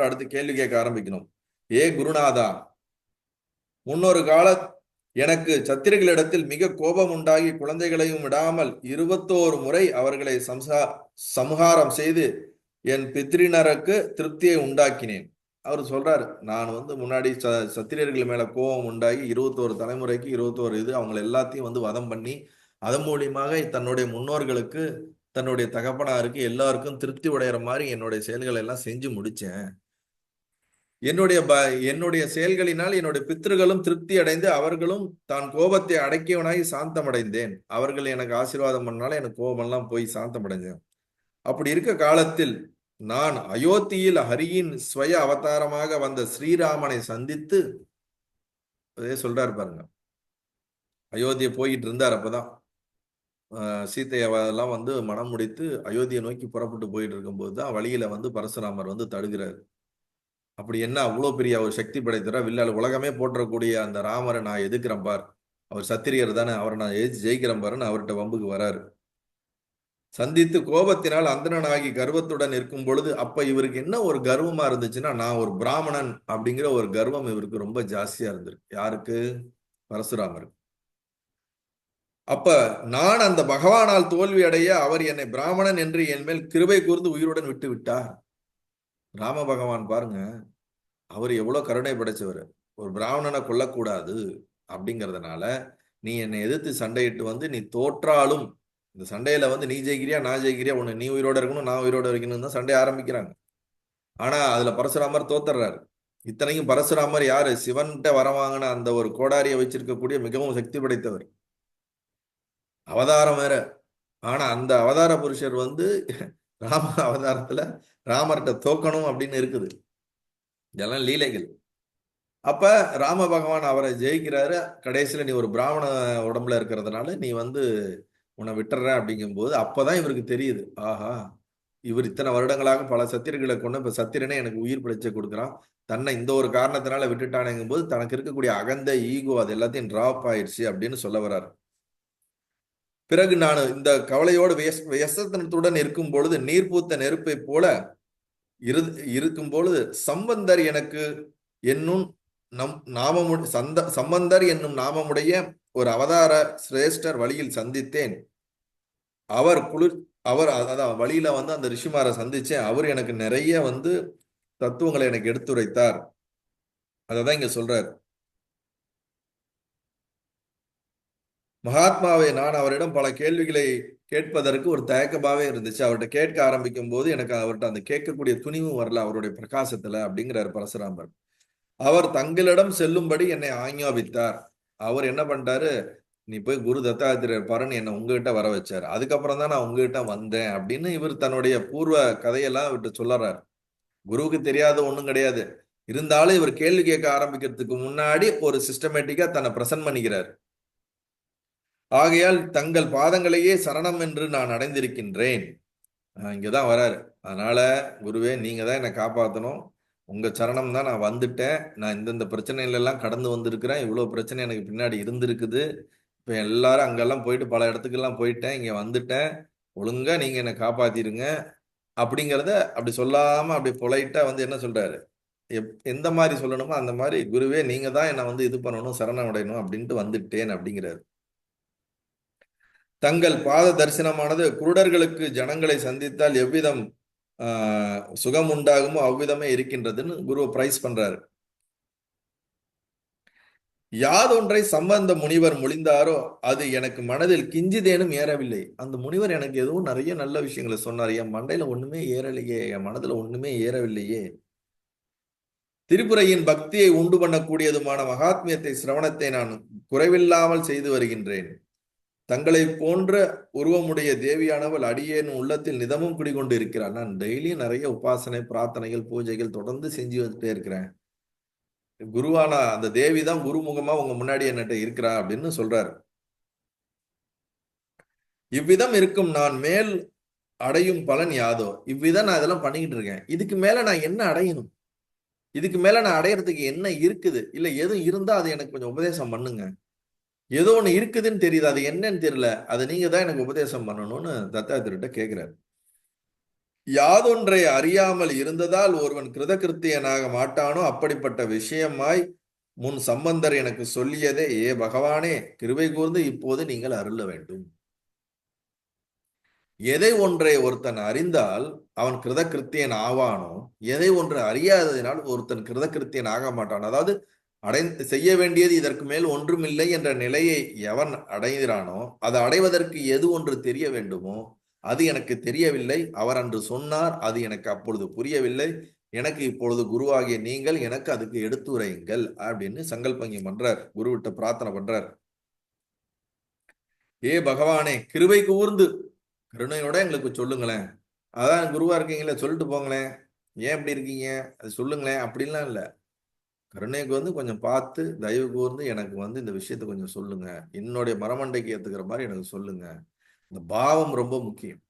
அடுத்து கேள்வி கேட்க ஆரம்பிக்கணும். ஏ குருநாதா, முன்னொரு கால எனக்கு சத்திரிகளிடத்தில் மிக கோபம் உண்டாகி குழந்தைகளையும் விடாமல் 21 முறை அவர்களை சம்ஹாரம் செய்து என் பித்ரினருக்கு திருப்தியை உண்டாக்கினேன். அவர் சொல்றாரு, நான் முன்னாடி சத்திரியர்கள் மேல கோபம் உண்டாகி 21 தலைமுறைக்கு 21 அவங்களை எல்லாத்தையும் வதம் பண்ணி அதன் மூலியமாக தன்னுடைய முன்னோர்களுக்கு, தன்னுடைய தகப்பனாருக்கு எல்லாருக்கும் திருப்தி உடையிற மாதிரி என்னுடைய செயல்களை எல்லாம் செஞ்சு முடிச்சேன். என்னுடைய செயல்களினால் என்னுடைய பித்ருகளும் திருப்தி அடைந்து அவர்களும் தான் கோபத்தை அடக்கியவனாய் சாந்தமடைந்தேன். அவர்கள் எனக்கு ஆசீர்வாதம் பண்ணாலும் எனக்கு கோபமெல்லாம் போய் சாந்தமடைஞ்சேன். அப்படி இருக்க காலத்தில் நான் அயோத்தியில் ஹரியின் ஸ்வய அவதாரமாக வந்த ஸ்ரீராமனை சந்தித்து, அதே சொல்றாரு பாருங்க, அயோத்தியை போயிட்டு இருந்தார். அப்பதான் சீத்தையெல்லாம் மனம் முடித்து அயோத்தியை நோக்கி புறப்பட்டு போயிட்டு இருக்கும்போது தான் வழியில பரசுராமர் தடுகிறார். அப்படி என்ன அவ்வளோ பெரிய ஒரு சக்தி படைத்தரா வில்லால் உலகமே போற்றக்கூடிய அந்த ராமரை நான் எதுக்குறேன் பார், அவர் சத்திரியர் தானே, அவரை நான் ஜெயிக்கிறேன் பாருன்னு அவர்கிட்ட வம்புக்கு வராரு. சந்தித்து கோபத்தினால் அந்தணனாகி கர்வத்துடன் இருக்கும் பொழுது, அப்ப இவருக்கு என்ன ஒரு கர்வமா இருந்துச்சுன்னா, நான் ஒரு பிராமணன் அப்படிங்கிற ஒரு கர்வம் இவருக்கு ரொம்ப ஜாஸ்தியா இருந்திருக்கு. யாருக்கு? பரசுராமருக்கு. அப்ப நான் அந்த பகவானால் தோல்வி அடைய அவர் என்னை பிராமணன் என்று என் மேல் கிருபை கூர்ந்து உயிருடன் விட்டு விட்டார். ராம பகவான் பாருங்க, அவர் எவ்வளவு கருணை படைச்சவர். ஒரு பிராமணனை கொல்லக்கூடாது அப்படிங்கிறதுனால நீ என்னை எதிர்த்து சண்டையிட்டு நீ தோற்றாலும் இந்த சண்டையில நீ ஜெயிக்கிறியா நான் ஜெயிக்கிறியா, ஒண்ணு நீ உயிரோட இருக்கணும் நான் உயிரோட இருக்கணும் தான் சண்டை ஆரம்பிக்கிறாங்க. ஆனா அதுல பரசுராமர் தோத்துறாரு. இத்தனைக்கும் பரசுராமர் யாரு? சிவன்கிட்ட வரவாங்கின அந்த ஒரு கோடாரியை வச்சிருக்கக்கூடிய மிகவும் சக்தி படைத்தவர், அவதாரம் வேற. ஆனா அந்த அவதார புருஷர் ராம அவதாரத்துல ராமர்கிட்ட தோக்கணும் அப்படின்னு இருக்குது. இதெல்லாம் லீலைகள். அப்ப ராம பகவான் அவரை ஜெயிக்கிறாரு. கடைசியில நீ ஒரு பிராமண உடம்புல இருக்கிறதுனால நீ உன்னை விட்டுற அப்படிங்கும் போது அப்பதான் இவருக்கு தெரியுது, ஆஹா, இவர் இத்தனை வருடங்களாக பல சத்திரர்களை கொண்டு இப்ப சத்திரனே எனக்கு உயிர் பிழைச்ச கொடுக்குறான், தன்னை இந்த ஒரு காரணத்தினால விட்டுட்டானுங்கும் போது தனக்கு இருக்கக்கூடிய அகந்த ஈகோ அது எல்லாத்தையும் டிராப் ஆயிடுச்சு அப்படின்னு சொல்ல வர்றாரு. பிறகு நான் இந்த கவலையோடு வியசனத்துடன் இருக்கும் பொழுது நீர்பூத்த நெருப்பை போல இருக்கும் பொழுது சம்பந்தர் எனக்கு என்னும் சம்பந்தர் என்னும் நாமமுடைய ஒரு அவதார சிரேஷ்டர் வழியில் சந்தித்தேன். அவர் அதான் வழியில அந்த ரிஷிமாரை சந்திச்சேன். அவர் எனக்கு நிறைய தத்துவங்களை எனக்கு எடுத்துரைத்தார். அததான் இங்க சொல்றார். மகாத்மாவை நான் அவரிடம் பல கேள்விகளை கேட்பதற்கு ஒரு தயக்கமாவே இருந்துச்சு. அவர்கிட்ட கேட்க ஆரம்பிக்கும் போது எனக்கு அவர்கிட்ட அந்த கேட்கக்கூடிய துணிவும் வரல அவருடைய பிரகாசத்துல அப்படிங்கிறார் பரசுராமர். அவர் தங்களிடம் செல்லும்படி என்னை ஆஞ்ஞாபித்தார். அவர் என்ன பண்ணிட்டாரு, நீ போய் குரு தத்தாத்திரேயர் பாருன்னு என்னை உங்ககிட்ட வர வச்சார், அதுக்கப்புறம் தான் நான் உங்ககிட்ட வந்தேன் அப்படின்னு இவர் தன்னுடைய பூர்வ கதையெல்லாம் இவர்கிட்ட சொல்லறாரு. குருவுக்கு தெரியாத ஒண்ணும் கிடையாது. இருந்தாலும் இவர் கேள்வி கேட்க ஆரம்பிக்கிறதுக்கு முன்னாடி ஒரு சிஸ்டமேட்டிக்கா தன்னை பிரசன்ட் பண்ணிக்கிறார். ஆகையால் தங்கள் பாதங்களையே சரணம் என்று நான் அடைந்திருக்கின்றேன். இங்கதான் வராரு. அதனால குருவே நீங்க தான் என்னை காப்பாற்றணும், உங்க சரணம் தான் நான் வந்துட்டேன், நான் இந்தந்த பிரச்சனையில எல்லாம் கடந்து வந்திருக்கிறேன், இவ்வளவு பிரச்சனை எனக்கு பின்னாடி இருந்திருக்குது, இப்ப எல்லாரும் அங்கெல்லாம் போயிட்டு பல இடத்துக்கெல்லாம் போயிட்டேன், இங்க வந்துட்டேன், ஒழுங்கா நீங்க என்னை காப்பாத்திருங்க அப்படிங்கிறத அப்படி சொல்லாம அப்படி பொலைட்டா என்ன சொல்றாரு, எந்த மாதிரி சொல்லணுமோ அந்த மாதிரி குருவே நீங்க தான் என்னை இது பண்ணணும், சரணம் அடையணும் அப்படின்ட்டு வந்துட்டேன் அப்படிங்கிறாரு. தங்கள் பாத தரிசனமானது குருடர்களுக்கு ஜனங்களை சந்தித்தால் எவ்விதம் சுகம் உண்டாகுமோ அவ்விதமே இருக்கின்றதுன்னு குருவை பிரைஸ் பண்றாரு. யாதொன்றை சம்பந்த முனிவர் மொழிந்தாரோ அது எனக்கு மனதில் கிஞ்சிதேனும் ஏறவில்லை. அந்த முனிவர் எனக்கு எதுவும் நிறைய நல்ல விஷயங்களை சொன்னார், என் மண்டையில ஒண்ணுமே ஏறலையே, என் மனதுல ஒண்ணுமே ஏறவில்லையே. திரிபுரையின் பக்தியை உண்டு பண்ணக்கூடியதுமான மகாத்மியத்தை சிரவணத்தை நான் குறைவில்லாமல் செய்து வருகின்றேன். தங்களை போன்ற உருவமுடைய தேவியானவள் அடியேன் உள்ளத்தில் நிதமும் குடிகொண்டு இருக்கிறான். நான் டெய்லியும் நிறைய உபாசனை பிரார்த்தனைகள் பூஜைகள் தொடர்ந்து செஞ்சு வந்துட்டே இருக்கிறேன். குருவான அந்த தேவி தான் குருமுகமா உங்க முன்னாடி என்னட்ட இருக்கிறா அப்படின்னு சொல்றாரு. இவ்விதம் இருக்கும் நான் மேல் அடையும் பலன் யாதோ? இவ்விதம் நான் இதெல்லாம் பண்ணிக்கிட்டு இருக்கேன், இதுக்கு மேல நான் என்ன அடையணும்? இதுக்கு மேல நான் அடையறதுக்கு என்ன இருக்குது? இல்ல எதுவும் இருந்தா அது எனக்கு கொஞ்சம் உபதேசம் பண்ணுங்க. ஏதோ ஒண்ணு இருக்குதுன்னு தெரியுது, அது என்னன்னு தெரியல, அதை நீங்க தான் எனக்கு உபதேசம் பண்ணணும்னு தத்தாத்திரர்கிட்ட கேட்கிறாரு. யாதொன்றை அறியாமல் இருந்ததால் ஒருவன் கிருதகிருத்தியனாக மாட்டானோ அப்படிப்பட்ட விஷயமாய் முன் சம்பந்தர் எனக்கு சொல்லியதே. ஏ பகவானே, கிருபை கூர்ந்து இப்போது நீங்கள் அருள வேண்டும். எதை ஒன்றை ஒருத்தன் அறிந்தால் அவன் கிருதகிருத்தியன் ஆவானோ, எதை ஒன்று அறியாததினால் ஒருத்தன் கிருதகிருத்தியன் ஆக மாட்டான். அதாவது செய்ய வேண்டியது இதற்கு மேல் ஒன்றுமில்லை என்ற நிலையை எவன் அடைகிறானோ, அதை அடைவதற்கு எது ஒன்று தெரிய வேண்டுமோ அது எனக்கு தெரியவில்லை. அவர் அன்று சொன்னார், அது எனக்கு அப்பொழுது புரியவில்லை. எனக்கு இப்பொழுது குருவாகிய நீங்கள் எனக்கு அதுக்கு எடுத்துரையுங்கள் அப்படின்னு சங்கல்பங்க பண்றார். குருவிட்ட பிரார்த்தனை பண்றார். ஏ பகவானே, கிருபை கூர்ந்து கருணையோட எங்களுக்கு சொல்லுங்களேன். அதான் குருவா இருக்கீங்களே, சொல்லிட்டு போங்களேன். ஏன் இப்படி இருக்கீங்க அது சொல்லுங்களேன் அப்படின்லாம் இல்லை. கருணைக்கு கொஞ்சம் பார்த்து தயவு கூர்ந்து எனக்கு இந்த விஷயத்த கொஞ்சம் சொல்லுங்க. என்னுடைய மரமண்டைக்கு ஏத்துக்கிற மாதிரி எனக்கு சொல்லுங்க. இந்த பாவம் ரொம்ப முக்கியம்.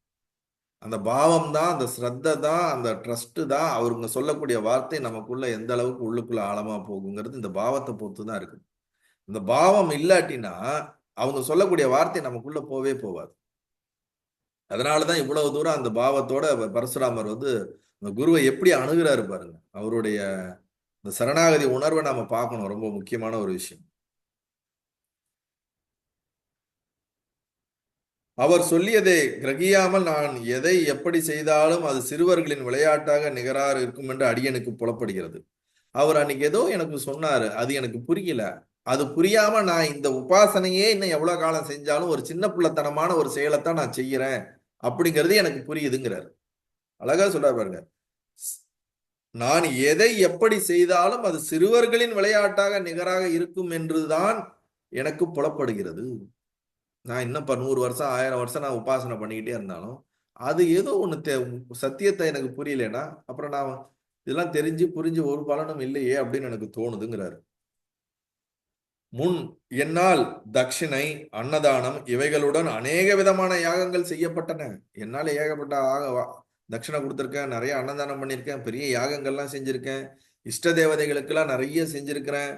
அந்த பாவம் தான், அந்த ஸ்ரத்த தான், அந்த ட்ரஸ்ட் தான் அவருங்க சொல்லக்கூடிய வார்த்தை நமக்குள்ள எந்த அளவுக்கு உள்ளுக்குள்ள ஆழமா போகுங்கிறது இந்த பாவத்தை பொறுத்து தான் இருக்கு. இந்த பாவம் இல்லாட்டினா அவங்க சொல்லக்கூடிய வார்த்தை நமக்குள்ள போவே போவாது. அதனாலதான் இவ்வளவு தூரம் அந்த பாவத்தோட பரசுராமர் இந்த குருவை எப்படி அணுகிறாரு பாருங்க. அவருடைய இந்த சரணாகதி உணர்வை நாம பார்க்கணும். ரொம்ப முக்கியமான ஒரு விஷயம். அவர் சொல்லியதை கிரகியாமல் நான் எதை எப்படி செய்தாலும் அது சிறுவர்களின் விளையாட்டாக நிகராக இருக்கும் என்று அடியனுக்கு புலப்படுகிறது. அவர் அன்னைக்கு ஏதோ எனக்கு சொன்னாரு, அது எனக்கு புரியல. அது புரியாம நான் இந்த உபாசனையே இன்னும் எவ்வளவு காலம் செஞ்சாலும் ஒரு சின்ன பிள்ளைத்தனமான ஒரு செயலைத்தான் நான் செய்யறேன் அப்படிங்கிறது எனக்கு புரியுதுங்கிறார். அழகா சொல்றாரு பாருங்க. நான் எதை எப்படி செய்தாலும் அது சிறுவர்களின் விளையாட்டாக நிகராக இருக்கும் என்றுதான் எனக்கு புலப்படுகிறது. நான் இன்னும் 100 வருஷம் 1000 வருஷம் நான் உபாசனை பண்ணிக்கிட்டே இருந்தாலும் அது ஏதோ ஒண்ணு சத்தியத்தை எனக்கு புரியலன்னா அப்புறம் நான் இதெல்லாம் தெரிஞ்சு புரிஞ்சு ஒரு பலனும் இல்லையே அப்படின்னு எனக்கு தோணுதுங்கிறாரு. முன் என்னால் தட்சிணை, அன்னதானம் இவைகளுடன் அநேக விதமான யாகங்கள் செய்யப்பட்டன. என்னால ஏகப்பட்ட தட்சிணை கொடுத்துருக்கேன், நிறைய அன்னதானம் பண்ணியிருக்கேன், பெரிய யாகங்கள்லாம் செஞ்சிருக்கேன், இஷ்ட தேவதைகளுக்கெல்லாம் நிறைய செஞ்சிருக்கிறேன்,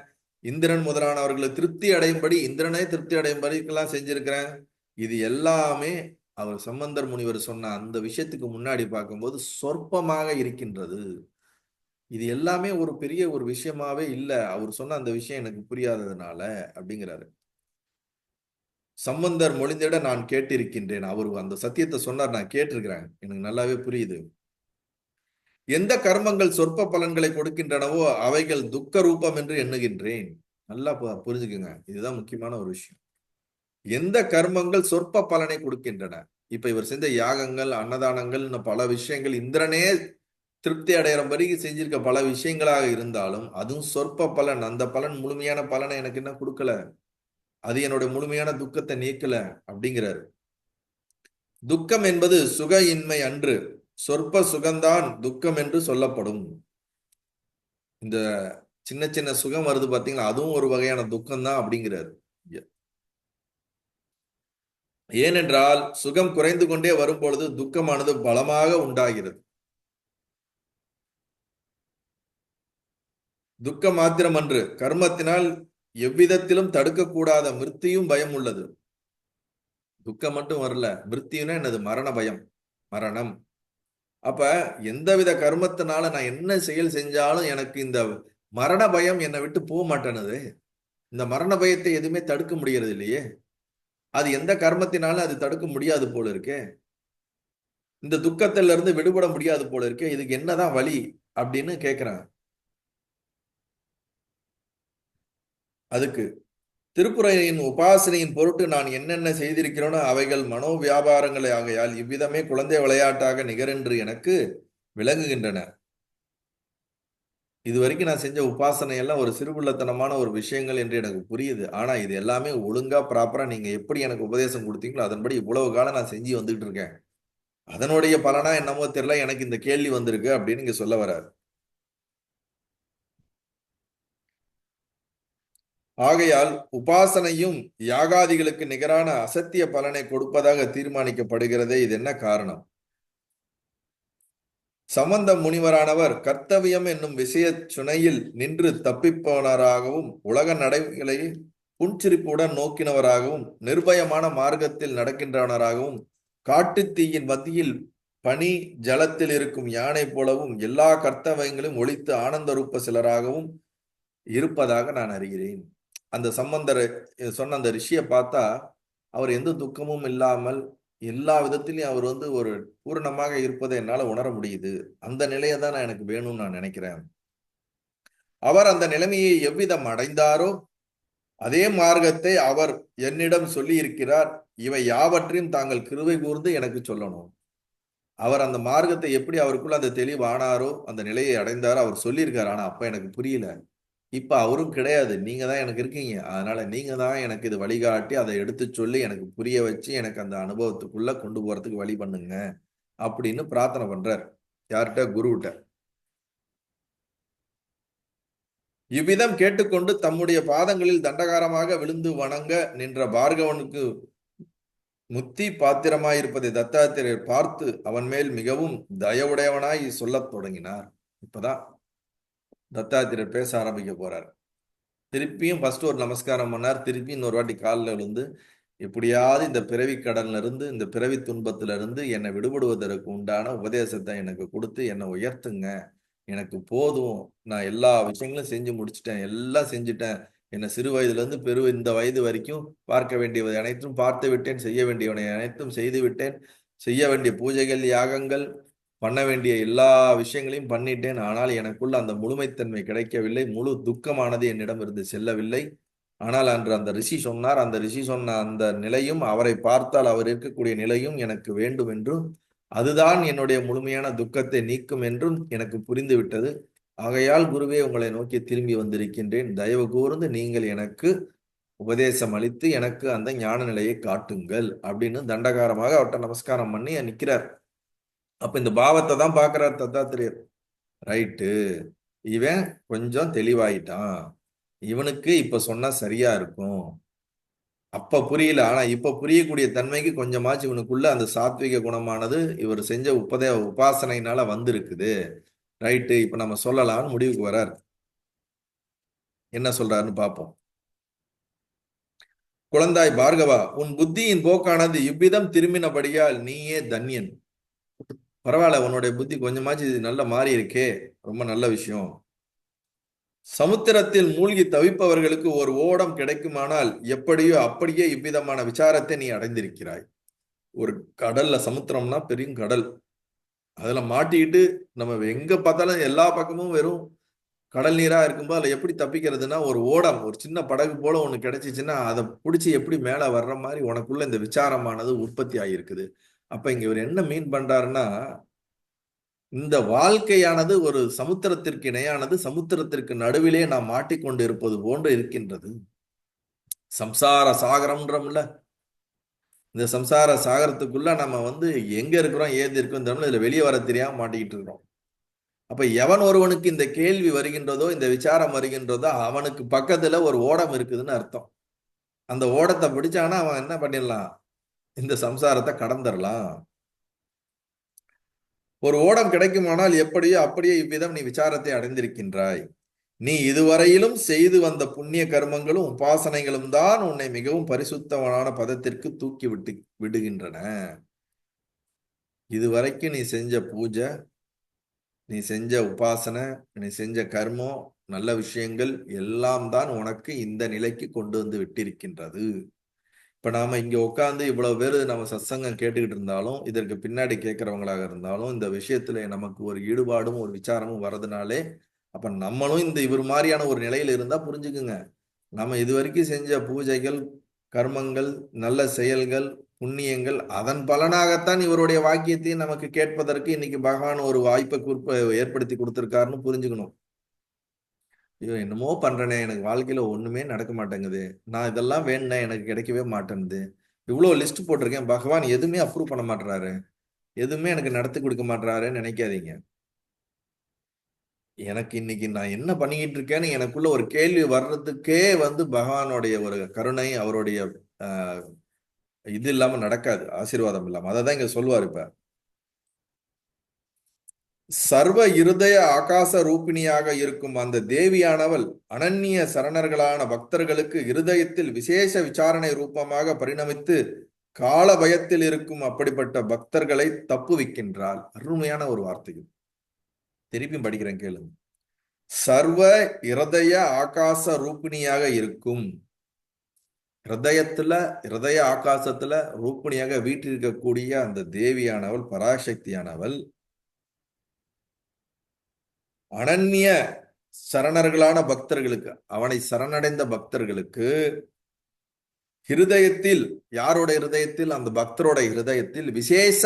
இந்திரன் முதலானவர்களை திருப்தி அடையும்படி இந்திரனே திருப்தி அடையும்படிக்கெல்லாம் செஞ்சிருக்கிறேன். இது எல்லாமே அவர் சம்பந்தர் முனிவர் சொன்ன அந்த விஷயத்துக்கு முன்னாடி பார்க்கும்போது சொற்பமாக இருக்கின்றது. இது எல்லாமே ஒரு பெரிய ஒரு விஷயமாவே இல்லை. அவர் சொன்ன அந்த விஷயம் எனக்கு புரியாததுனால அப்படிங்கிறாரு. சம்பந்தர் மொழிந்திட நான் கேட்டிருக்கின்றேன். அவர் அந்த சத்தியத்தை சொன்னார், நான் கேட்டிருக்கிறேன், எனக்கு நல்லாவே புரியுது. எந்த கர்மங்கள் சொற்ப பலன்களை கொடுக்கின்றனவோ அவைகள் துக்க ரூபம் என்று எண்ணுகின்றேன். நல்லா புரிஞ்சுக்குங்க, இதுதான் முக்கியமான ஒரு விஷயம். எந்த கர்மங்கள் சொற்ப பலனை கொடுக்கின்றன, இப்ப இவர் செஞ்ச யாகங்கள், அன்னதானங்கள், பல விஷயங்கள் இந்திரனே திருப்தி அடைகிற மாதிரி செஞ்சிருக்க பல விஷயங்களாக இருந்தாலும் அதுவும் சொற்ப பலன். அந்த பலன் முழுமையான பலனை எனக்கு என்ன கொடுக்கல, அது என்னோட முழுமையான துக்கத்தை நீக்கல அப்படிங்கிறாரு. துக்கம் என்பது சுக இன்மை அன்று, சொற்ப சுகம்தான் துக்கம் என்று சொல்லப்படும். இந்த சின்ன சின்ன சுகம் வருது பாத்தீங்களா, அதுவும் ஒரு வகையான துக்கம் தான் அப்படிங்கிறாரு. ஏனென்றால் சுகம் குறைந்து கொண்டே வரும் பொழுது துக்கமானது பலமாக உண்டாகிறது. துக்கம் மாத்திரம் அன்று, கர்மத்தினால் எவ்விதத்திலும் தடுக்கக்கூடாத மிருத்தியும் பயம் உள்ளது. துக்கம் மட்டும் வரல, மிருத்தியும்னா என்னது? மரண பயம், மரணம். அப்ப எந்தவித கர்மத்தினால நான் என்ன செயல் செஞ்சாலும் எனக்கு இந்த மரண பயம் என்னை விட்டு போக மாட்டேனது. இந்த மரண பயத்தை எதுவுமே தடுக்க முடியறது இல்லையே. அது எந்த கர்மத்தினாலும் அது தடுக்க முடியாது போல இருக்கே. இந்த துக்கத்தில இருந்து விடுபட முடியாது போல இருக்கே. இதுக்கு என்னதான் வழி அப்படின்னு கேட்கிறேன். அதுக்கு திருப்புரையின் உபாசனையின் பொருட்டு நான் என்னென்ன செய்திருக்கிறோனோ அவைகள் மனோ வியாபாரங்களை ஆகையால் இவ்விதமே குழந்தை விளையாட்டாக நிகரென்று எனக்கு விளங்குகின்றன. இது வரைக்கும் நான் செஞ்ச உபாசனை எல்லாம் ஒரு சிறுபுள்ளத்தனமான ஒரு விஷயங்கள் என்று எனக்கு புரியுது. ஆனா இது எல்லாமே ஒழுங்கா ப்ராப்பரா நீங்க எப்படி எனக்கு உபதேசம் கொடுத்தீங்களோ அதன்படி இவ்வளவு காலம் நான் செஞ்சு வந்துட்டு இருக்கேன். அதனுடைய பலனா என்னமோ தெரியல, எனக்கு இந்த கேள்வி வந்திருக்கு அப்படின்னு இங்க சொல்ல வர்றாரு. ஆகையால் உபாசனையும் யாகாதிகளுக்கு நிகரான அசத்திய பலனை கொடுப்பதாக தீர்மானிக்கப்படுகிறதே. இது என்ன காரணம்? சம்பந்த முனிவரானவர் கர்த்தவியம் என்னும் விஷய சுனையில் நின்று தப்பிப்பவராகவும் உலக நடைகளை புன்சிரிப்புடன் நோக்கினவராகவும் நிர்பயமான மார்க்கத்தில் நடக்கின்றவராகவும் காட்டுத் தீயின் மத்தியில் பனி ஜலத்தில் இருக்கும் யானை போலவும் எல்லா கர்த்தவயங்களும் ஒழித்து ஆனந்த ரூப சிலராகவும் இருப்பதாக நான் அறிகிறேன். அந்த சம்பந்தர் சொன்ன அந்த ரிஷியை பார்த்தா அவர் எந்த துக்கமும் இல்லாமல் எல்லா விதத்திலையும் அவர் வந்து ஒரு பூரணமாக இருப்பதை என்னால உணர முடியுது. அந்த நிலையை தான் நான் எனக்கு வேணும்னு நான் நினைக்கிறேன். அவர் அந்த நிலைமையை எவ்விதம் அடைந்தாரோ அதே மார்க்கத்தை அவர் என்னிடம் சொல்லி இருக்கிறார். இவை யாவற்றையும் தாங்கள் கிருபை கூர்ந்து எனக்கு சொல்லணும். அவர் அந்த மார்க்கத்தை எப்படி அவருக்குள்ள அந்த தெளிவு ஆனாரோ, அந்த நிலையை அடைந்தாரோ அவர் சொல்லியிருக்காரு. ஆனா அப்ப எனக்கு புரியல. இப்ப அவரும் கிடையாது. நீங்க தான் எனக்கு இருக்கீங்க. அதனால நீங்க தான் எனக்கு இது வழிகாட்டி அதை எடுத்து சொல்லி எனக்கு புரிய வச்சு எனக்கு அந்த அனுபவத்துக்குள்ள கொண்டு போறதுக்கு வழி பண்ணுங்க அப்படின்னு பிரார்த்தனை பண்றார். யார்கிட்ட? குருவிட்ட. இவ்விதம் கேட்டுக்கொண்டு தம்முடைய பாதங்களில் தண்டகாரமாக விழுந்து வணங்க நின்ற பார்கவனுக்கு முத்தி பாத்திரமாயிருப்பதை தத்தாத்திரேயர் பார்த்து அவன் மேல் மிகவும் தயவுடையவனாய் சொல்லத் தொடங்கினார். இப்பதான் தத்தாத்திரேயர் பேச ஆரம்பிக்க போறார். திருப்பியும் ஃபர்ஸ்ட் ஒரு நமஸ்காரம் பண்ணார். திருப்பி இன்னொரு வாட்டி காலில் விழுந்து எப்படியாவது இந்த பிறவி கடன்ல இருந்து இந்த பிறவி துன்பத்தில இருந்து என்னை விடுபடுவதற்கு உண்டான உபதேசத்தை எனக்கு கொடுத்து என்னை உயர்த்துங்க. எனக்கு போதும். நான் எல்லா விஷயங்களும் செஞ்சு முடிச்சிட்டேன். எல்லாம் செஞ்சுட்டேன். என்னை சிறு வயதுல இருந்து இந்த வயது வரைக்கும் பார்க்க வேண்டியவை அனைத்தும் பார்த்து விட்டேன். செய்ய வேண்டியவனை அனைத்தும் செய்து விட்டேன். செய்ய வேண்டிய பூஜைகள், யாகங்கள், பண்ண வேண்டிய எல்லா விஷயங்களையும் பண்ணிட்டேன். ஆனால் எனக்குள்ள அந்த முழுமைத்தன்மை கிடைக்கவில்லை. முழு துக்கமானது என்னிடம் இருந்து செல்லவில்லை. ஆனால் அன்று அந்த ரிஷி சொன்னார். அந்த ரிஷி சொன்ன அந்த நிலையும் அவரை பார்த்தால் அவர் இருக்கக்கூடிய நிலையும் எனக்கு வேண்டும் என்றும் அதுதான் என்னுடைய முழுமையான துக்கத்தை நீக்கும் என்றும் எனக்கு புரிந்து விட்டது. ஆகையால் குருவே உங்களை நோக்கி திரும்பி வந்திருக்கின்றேன். தயவு கூர்ந்து நீங்கள் எனக்கு உபதேசம் அளித்து எனக்கு அந்த ஞான நிலையை காட்டுங்கள் அப்படின்னு தண்டகாரமாக அவர்கிட்ட நமஸ்காரம் பண்ணி நிற்கிறார். அப்ப இந்த பாவத்தை தான் பார்க்கிறார் தத்தாத்திரேயர். ரைட்டு, இவன் கொஞ்சம் தெளிவாயிட்டான். இவனுக்கு இப்ப சொன்னா சரியா இருக்கும். அப்ப புரியல. ஆனா இப்ப புரியக்கூடிய தன்மைக்கு கொஞ்சமாச்சு இவனுக்குள்ள அந்த சாத்விக குணமானது இவர் செஞ்ச உபாசனையினால வந்திருக்குது. ரைட்டு, இப்ப நம்ம சொல்லலாம்னு முடிவுக்கு வரார். என்ன சொல்றாருன்னு பார்ப்போம். குழந்தாய் பார்கவா, உன் புத்தியின் போக்கானது இவ்விதம் திரும்பினபடியால் நீயே தன்யன். பரவாயில்ல, உன்னுடைய புத்தி கொஞ்சமாச்சு நல்ல மாறி இருக்கே, ரொம்ப நல்ல விஷயம். சமுத்திரத்தில் மூழ்கி தவிப்பவர்களுக்கு ஒரு ஓடம் கிடைக்குமானால் எப்படியோ அப்படியே இவ்விதமான விசாரத்தை நீ அடைந்திருக்கிறாய். ஒரு கடல்ல, சமுத்திரம்னா பெரிய கடல், அதுல மாட்டிக்கிட்டு நம்ம எங்க பார்த்தாலும் எல்லா பக்கமும் வெறும் கடல் நீரா இருக்கும்போது அதுல எப்படி தப்பிக்கிறதுனா ஒரு ஓடம், ஒரு சின்ன படகு போல ஒண்ணு கிடைச்சிச்சுன்னா அதை பிடிச்சி எப்படி மேல வர்ற மாதிரி உனக்குள்ள இந்த விசாரமானது உற்பத்தி ஆகியிருக்குது. அப்ப இங்க இவர் என்ன மீன் பண்றாருன்னா, இந்த வாழ்க்கையானது ஒரு சமுத்திரத்திற்கு இணையானது. சமுத்திரத்திற்கு நடுவிலே நாம் மாட்டிக்கொண்டு இருப்பது போன்று இருக்கின்றது. சம்சார சாகரம்ன்றோம்ல, இந்த சம்சார சாகரத்துக்குள்ள நம்ம வந்து எங்க இருக்கிறோம், ஏது இருக்கோம், இதுல வெளியே வர தெரியாம மாட்டிக்கிட்டு இருக்கிறோம். அப்ப எவன் ஒருவனுக்கு இந்த கேள்வி வருகின்றதோ, இந்த விசாரம் வருகின்றதோ, அவனுக்கு பக்கத்துல ஒரு ஓடம் இருக்குதுன்னு அர்த்தம். அந்த ஓடத்தை பிடிச்சானா அவன் என்ன பண்ணிடலாம், இந்த சம்சாரத்தை கடந்துடலாம். ஒரு ஓடம் கிடைக்குமானால் எப்படியோ அப்படியே இவ்விதம் நீ விசாரத்தை அடைந்திருக்கின்றாய். நீ இதுவரையிலும் செய்து வந்த புண்ணிய கர்மங்களும் உபாசனைகளும் தான் உன்னை மிகவும் பரிசுத்தமான பதத்திற்கு தூக்கி விடுகின்றன. இதுவரைக்கும் நீ செஞ்ச பூஜை, நீ செஞ்ச உபாசனை, நீ செஞ்ச கர்மம், நல்ல விஷயங்கள் எல்லாம் தான் உனக்கு இந்த நிலைக்கு கொண்டு வந்து விட்டிருக்கின்றது. இப்ப நாம இங்க உட்காந்து இவ்வளவு பேரு நம்ம சத்சங்கம் கேட்டுக்கிட்டு இருந்தாலும், இதற்கு பின்னாடி கேட்கிறவங்களாக இருந்தாலும், இந்த விஷயத்துல நமக்கு ஒரு ஈடுபாடும் ஒரு விசாரமும் வர்றதுனாலே, அப்ப நம்மளும் இந்த இவர் மாதிரியான ஒரு நிலையில இருந்தா புரிஞ்சுக்குங்க, நம்ம இதுவரைக்கும் செஞ்ச பூஜைகள், கர்மங்கள், நல்ல செயல்கள், புண்ணியங்கள், அதன் பலனாகத்தான் இவருடைய வாக்கியத்தையும் நமக்கு கேட்பதற்கு இன்னைக்கு பகவான் ஒரு வாய்ப்பை ஏற்படுத்தி கொடுத்திருக்காருன்னு புரிஞ்சுக்கணும். ஐயோ என்னமோ பண்றேனே, எனக்கு வாழ்க்கையில ஒண்ணுமே நடக்க மாட்டேங்குது, நான் இதெல்லாம் வேணுனேன் எனக்கு கிடைக்கவே மாட்டேங்குது, இவ்வளவு லிஸ்ட் போட்டிருக்கேன், பகவான் எதுவுமே அப்ரூவ் பண்ண மாட்டாரு, எதுவுமே எனக்கு நடத்தி கொடுக்க மாட்டாருன்னு நினைக்காதீங்க. எனக்கு இன்னைக்கு நான் என்ன பண்ணிக்கிட்டு இருக்கேன்னு எனக்குள்ள ஒரு கேள்வி வர்றதுக்கே வந்து பகவானுடைய ஒரு கருணை, அவருடைய இது இல்லாம நடக்காது, ஆசீர்வாதம் இல்லாம. அதை தான் இங்க சொல்லுவார். இப்ப சர்வ இருதய ஆகாச ரூபிணியாக இருக்கும் அந்த தேவியானவள் அனன்ய சரணர்களான பக்தர்களுக்கு இருதயத்தில் விசேஷ விசாரணை ரூபமாக பரிணமித்து கால பயத்தில் இருக்கும் அப்படிப்பட்ட பக்தர்களை தப்புவிக்கின்றாள். அருமையான ஒரு வார்த்தை. திருப்பியும் படிக்கிறேன் கேளுங்க. சர்வ இருதய ஆகாச ரூபிணியாக இருக்கும். இருதய ஆகாசத்துல ரூபிணியாக வீற்றிருக்கக்கூடிய அந்த தேவியானவள், பராசக்தியானவள் அனன்ய சரணர்களான பக்தர்களுக்கு, அவனை சரணடைந்த பக்தர்களுக்கு ஹிருதயத்தில், யாரோட ஹிருதயத்தில்? அந்த பக்தரோட ஹிருதயத்தில் விசேஷ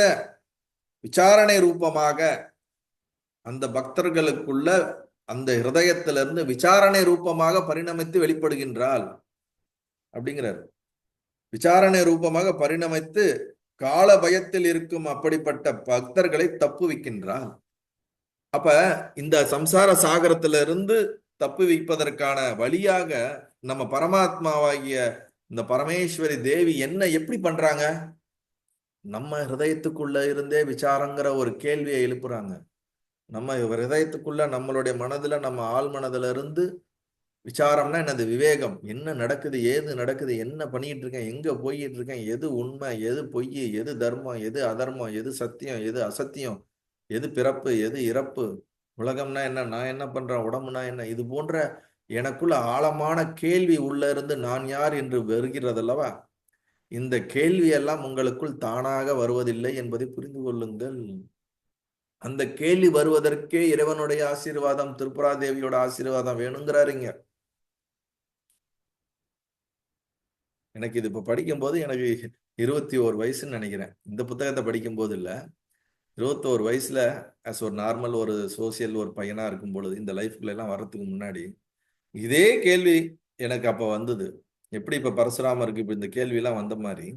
விசாரணை ரூபமாக அந்த பக்தர்களுக்குள்ள அந்த ஹிருதயத்திலிருந்து விசாரணை ரூபமாக பரிணமித்து வெளிப்படுகின்றாள் அப்படிங்கிறார். விசாரணை ரூபமாக பரிணமித்து கால பயத்தில் இருக்கும் அப்படிப்பட்ட பக்தர்களை தப்புவிக்கின்றாள். அப்ப இந்த சம்சார சாகரத்திலிருந்து தப்புவிப்பதற்கான வழியாக நம்ம பரமாத்மாவாகிய இந்த பரமேஸ்வரி தேவி என்ன எப்படி பண்றாங்க? நம்ம ஹிருதயத்துக்குள்ள இருந்தே விசாரங்கிற ஒரு கேள்வியை எழுப்புறாங்க. நம்ம ஹிருதயத்துக்குள்ள, நம்மளுடைய மனதுல, நம்ம ஆள் மனதுல இருந்து விசாரம்னா என்னது? விவேகம். என்ன நடக்குது, ஏது நடக்குது, என்ன பண்ணிட்டு இருக்கேன், எங்க போயிட்டு இருக்கேன், எது உண்மை, எது பொய், எது தர்மம், எது அதர்மம், எது சத்தியம், எது அசத்தியம், எது பிறப்பு, எது இறப்பு, உலகம்னா என்ன, நான் என்ன பண்றேன், உடம்புனா என்ன, இது போன்ற எனக்குள்ள ஆழமான கேள்வி உள்ள இருந்து நான் யார் என்று வருகிறதல்லவா? இந்த கேள்வி எல்லாம் உங்களுக்குள் தானாக வருவதில்லை என்பதை புரிந்து கொள்ளுங்கள். அந்த கேள்வி வருவதற்கே இறைவனுடைய ஆசீர்வாதம், திரிபுரா தேவியோட ஆசீர்வாதம் வேணுங்கிறாருங்க. எனக்கு இது இப்ப படிக்கும்போது எனக்கு 21 வயசுன்னு நினைக்கிறேன். இந்த புத்தகத்தை படிக்கும் போது இல்ல, 21 வயசுல as ஒரு நார்மல் ஒரு சோசியல் ஒரு பையனா இருக்கும் பொழுது, இந்த லைஃப்குள்ள எல்லாம் வர்றதுக்கு முன்னாடி இதே கேள்வி எனக்கு அப்ப வந்தது. எப்படி இப்ப பரசுராமருக்கு இப்ப இந்த கேள்வி எல்லாம் வந்த மாதிரி,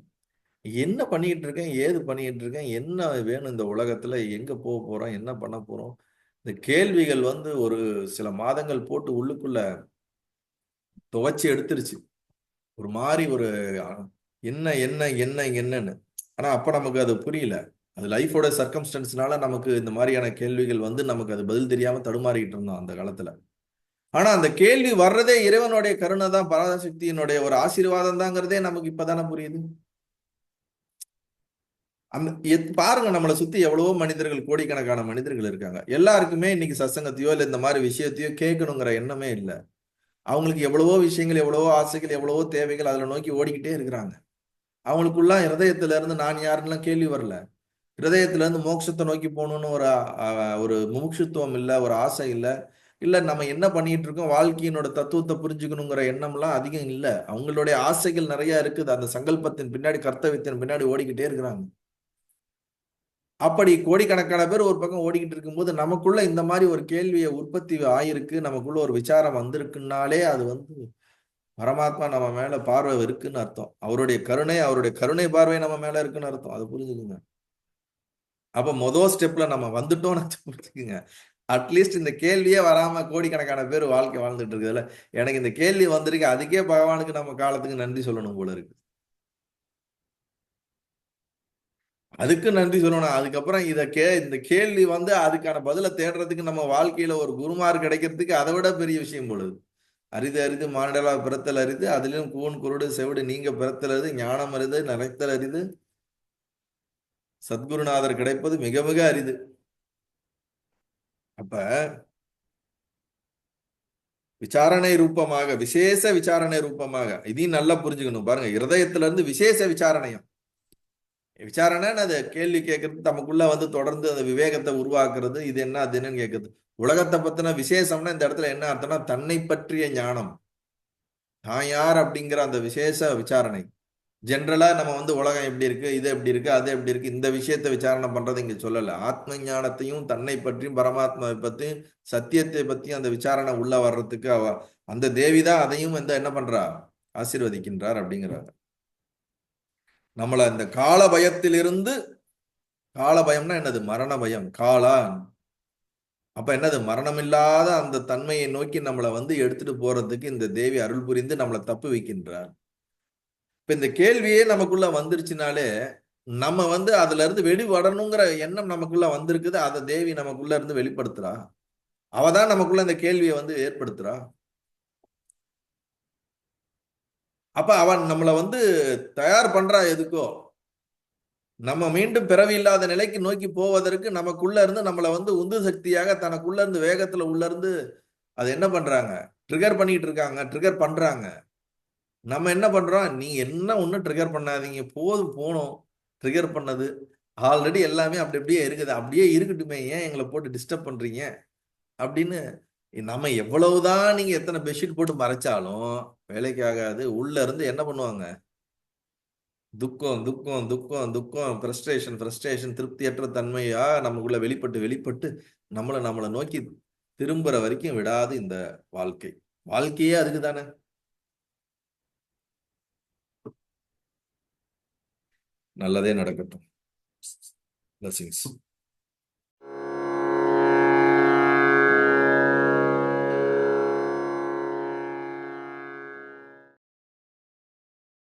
என்ன பண்ணிட்டு இருக்கேன், ஏது பண்ணிட்டு இருக்கேன், என்ன வேணும் இந்த உலகத்துல, எங்க போக போறோம், என்ன பண்ண போறோம், இந்த கேள்விகள் வந்து ஒரு சில மாதங்கள் போட்டு உள்ளுக்குள்ள துவைச்சு எடுத்துருச்சு. ஒரு மாதிரி ஒரு என்ன என்ன என்ன என்னன்னு. ஆனா அப்ப நமக்கு அது புரியல. அது லைஃபோட சர்க்கம்ஸ்டன்ஸ்னால நமக்கு இந்த மாதிரியான கேள்விகள் வந்து நமக்கு அது பதில் தெரியாம தடுமாறிட்டு இருந்தோம் அந்த காலத்துல. ஆனா அந்த கேள்வி வர்றதே இறைவனுடைய கருணை தான், பராசக்தியினுடைய ஒரு ஆசீர்வாதம் தாங்கிறதே நமக்கு இப்பதானே புரியுது. அந்த பாருங்க, நம்மளை சுத்தி எவ்வளவோ மனிதர்கள், கோடிக்கணக்கான மனிதர்கள் இருக்காங்க. எல்லாருக்குமே இன்னைக்கு சத்சங்கத்தையோ இல்ல இந்த மாதிரி விஷயத்தையோ கேட்கணுங்கிற எண்ணமே இல்லை. அவங்களுக்கு எவ்வளவோ விஷயங்கள், எவ்வளவோ ஆசைகள், எவ்வளவோ தேவைகள் அதுல நோக்கி ஓடிக்கிட்டே இருக்கிறாங்க. அவங்களுக்குள்ள ஹிருதயத்துல இருந்து நான் யாருன்னு கேள்வி வரல. ஹிருதயத்துல இருந்து மோட்சத்தை நோக்கி போகணும்னு ஒரு முமுட்சுத்துவம் இல்ல, ஒரு ஆசை இல்ல. இல்ல நம்ம என்ன பண்ணிட்டு இருக்கோம், வாழ்க்கையினோட தத்துவத்தை புரிஞ்சுக்கணுங்கிற எண்ணம்லாம் அதிகம் இல்ல. அவங்களுடைய ஆசைகள் நிறைய இருக்குது. அந்த சங்கல்பத்தின் பின்னாடி, கர்த்தவியத்தின் பின்னாடி ஓடிக்கிட்டே இருக்கிறாங்க. அப்படி கோடிக்கணக்கான பேர் ஒரு பக்கம் ஓடிக்கிட்டு இருக்கும்போது நமக்குள்ள இந்த மாதிரி ஒரு கேள்வியை உற்பத்தி ஆயிருக்கு, நமக்குள்ள ஒரு விசாரம் வந்திருக்குன்னாலே அது வந்து பரமாத்மா நம்ம மேல பார்வை இருக்குன்னு அர்த்தம். அவருடைய கருணை, அவருடைய கருணை பார்வை நம்ம மேல இருக்குன்னு அர்த்தம். அது புரிஞ்சுக்குங்க. அப்ப முதல் ஸ்டெப்ல நம்ம வந்துட்டோம்னு புரிஞ்சுக்குங்க. அட்லீஸ்ட் இந்த கேள்வியே வராம கோடிக்கணக்கான பேர் வாழ்க்கை வாழ்ந்துட்டு இருக்குதுல்ல, எனக்கு இந்த கேள்வி வந்திருக்கு, அதுக்கே பகவானுக்கு நம்ம காலத்துக்கு நன்றி சொல்லணும் போல இருக்கு. அதுக்கு நன்றி சொல்லணும். அதுக்கப்புறம் இந்த கேள்வி வந்து அதுக்கான பதிலை தேடுறதுக்கு நம்ம வாழ்க்கையில ஒரு குருமார் கிடைக்கிறதுக்கு அதை விட பெரிய விஷயம் பொழுது. அரிது அரிது மாண்டலா பிறத்தல் அரிது, அதிலும் கூன் குருடு செவிடு நீங்க பிறத்தல் அரிது, ஞானம் அரிது நினைத்தல் அரிது, சத்குருநாதர் கிடைப்பது மிக மிக அரிது. அப்ப விசாரணை ரூபமாக, விசேஷ விசாரணை ரூபமாக, இதையும் நல்லா புரிஞ்சுக்கணும் பாருங்க. இருதயத்துல இருந்து விசேஷ விசாரணையும், விசாரணைன்னு அது கேள்வி கேட்கறது, நமக்குள்ள வந்து தொடர்ந்து அந்த விவேகத்தை உருவாக்குறது, இது என்ன அது என்னன்னு கேட்குறது. உலகத்தை பத்தின விசேஷம்னா இந்த இடத்துல என்ன அர்த்தம்னா தன்னை பற்றிய ஞானம், தான் யார் அப்படிங்கிற அந்த விசேஷ விசாரணை. ஜென்ரலா நம்ம வந்து உலகம் எப்படி இருக்கு, இது எப்படி இருக்கு, அது எப்படி இருக்கு, இந்த விஷயத்தை விசாரணை பண்றது இங்க சொல்லல. ஆத்ம ஞானத்தையும் தன்னை பற்றியும் பரமாத்மாவை பத்தியும் சத்தியத்தை பத்தியும் அந்த விசாரணை உள்ள வர்றதுக்கு அந்த தேவிதான் அதையும் வந்து என்ன பண்றா, ஆசீர்வதிக்கின்றார் அப்படிங்கிறாங்க. நம்மள இந்த கால பயத்திலிருந்து, கால பயம்னா என்னது? மரண பயம். காலா அப்ப என்னது? மரணமில்லாத அந்த தன்மையை நோக்கி நம்மளை வந்து எடுத்துட்டு போறதுக்கு இந்த தேவி அருள் புரிந்து நம்மளை தப்பு வைக்கின்றார். இப்ப இந்த கேள்வியே நமக்குள்ள வந்துருச்சுனாலே நம்ம வந்து அதுல இருந்து வெளிவடணுங்கிற எண்ணம் நமக்குள்ள வந்திருக்குது. அதை தேவி நமக்குள்ள இருந்து வெளிப்படுத்துறா. அவதான் நமக்குள்ள இந்த கேள்வியை வந்து ஏற்படுத்துறா. அப்ப அவன் நம்மளை வந்து தயார் பண்றா எதுக்கோ. நம்ம மீண்டும் பிறவி இல்லாத நிலைக்கு நோக்கி போவதற்கு நமக்குள்ள இருந்து நம்மளை வந்து உந்து சக்தியாக தனக்குள்ள இருந்து வேகத்துல உள்ள இருந்து அது என்ன பண்றாங்க, ட்ரிகர் பண்ணிட்டு இருக்காங்க, ட்ரிகர் பண்றாங்க. நம்ம என்ன பண்றோம், நீங்க என்ன ஒன்றும் ட்ரிகர் பண்ணாதீங்க, போதும் போனோம். ட்ரிகர் பண்ணது ஆல்ரெடி எல்லாமே அப்படி அப்படியே இருக்குது, அப்படியே இருக்கட்டுமே, ஏன் எங்களை போட்டு டிஸ்டர்ப் பண்றீங்க அப்படின்னு. நம்ம எவ்வளவுதான் நீங்க எத்தனை பெட்ஷீட் போட்டு மறைச்சாலும் வேலைக்கு ஆகாது. உள்ள இருந்து என்ன பண்ணுவாங்க, துக்கம் துக்கம் துக்கம் துக்கம், ஃப்ரஸ்ட்ரேஷன் ஃப்ரஸ்ட்ரேஷன், திருப்தியற்ற தன்மையா நமக்குள்ள வெளிப்பட்டு வெளிப்பட்டு நம்மளை நோக்கி திரும்புற வரைக்கும் விடாது இந்த வாழ்க்கை. வாழ்க்கையே அதுக்கு தானே. நல்லதே நடக்கட்டும். Blessings.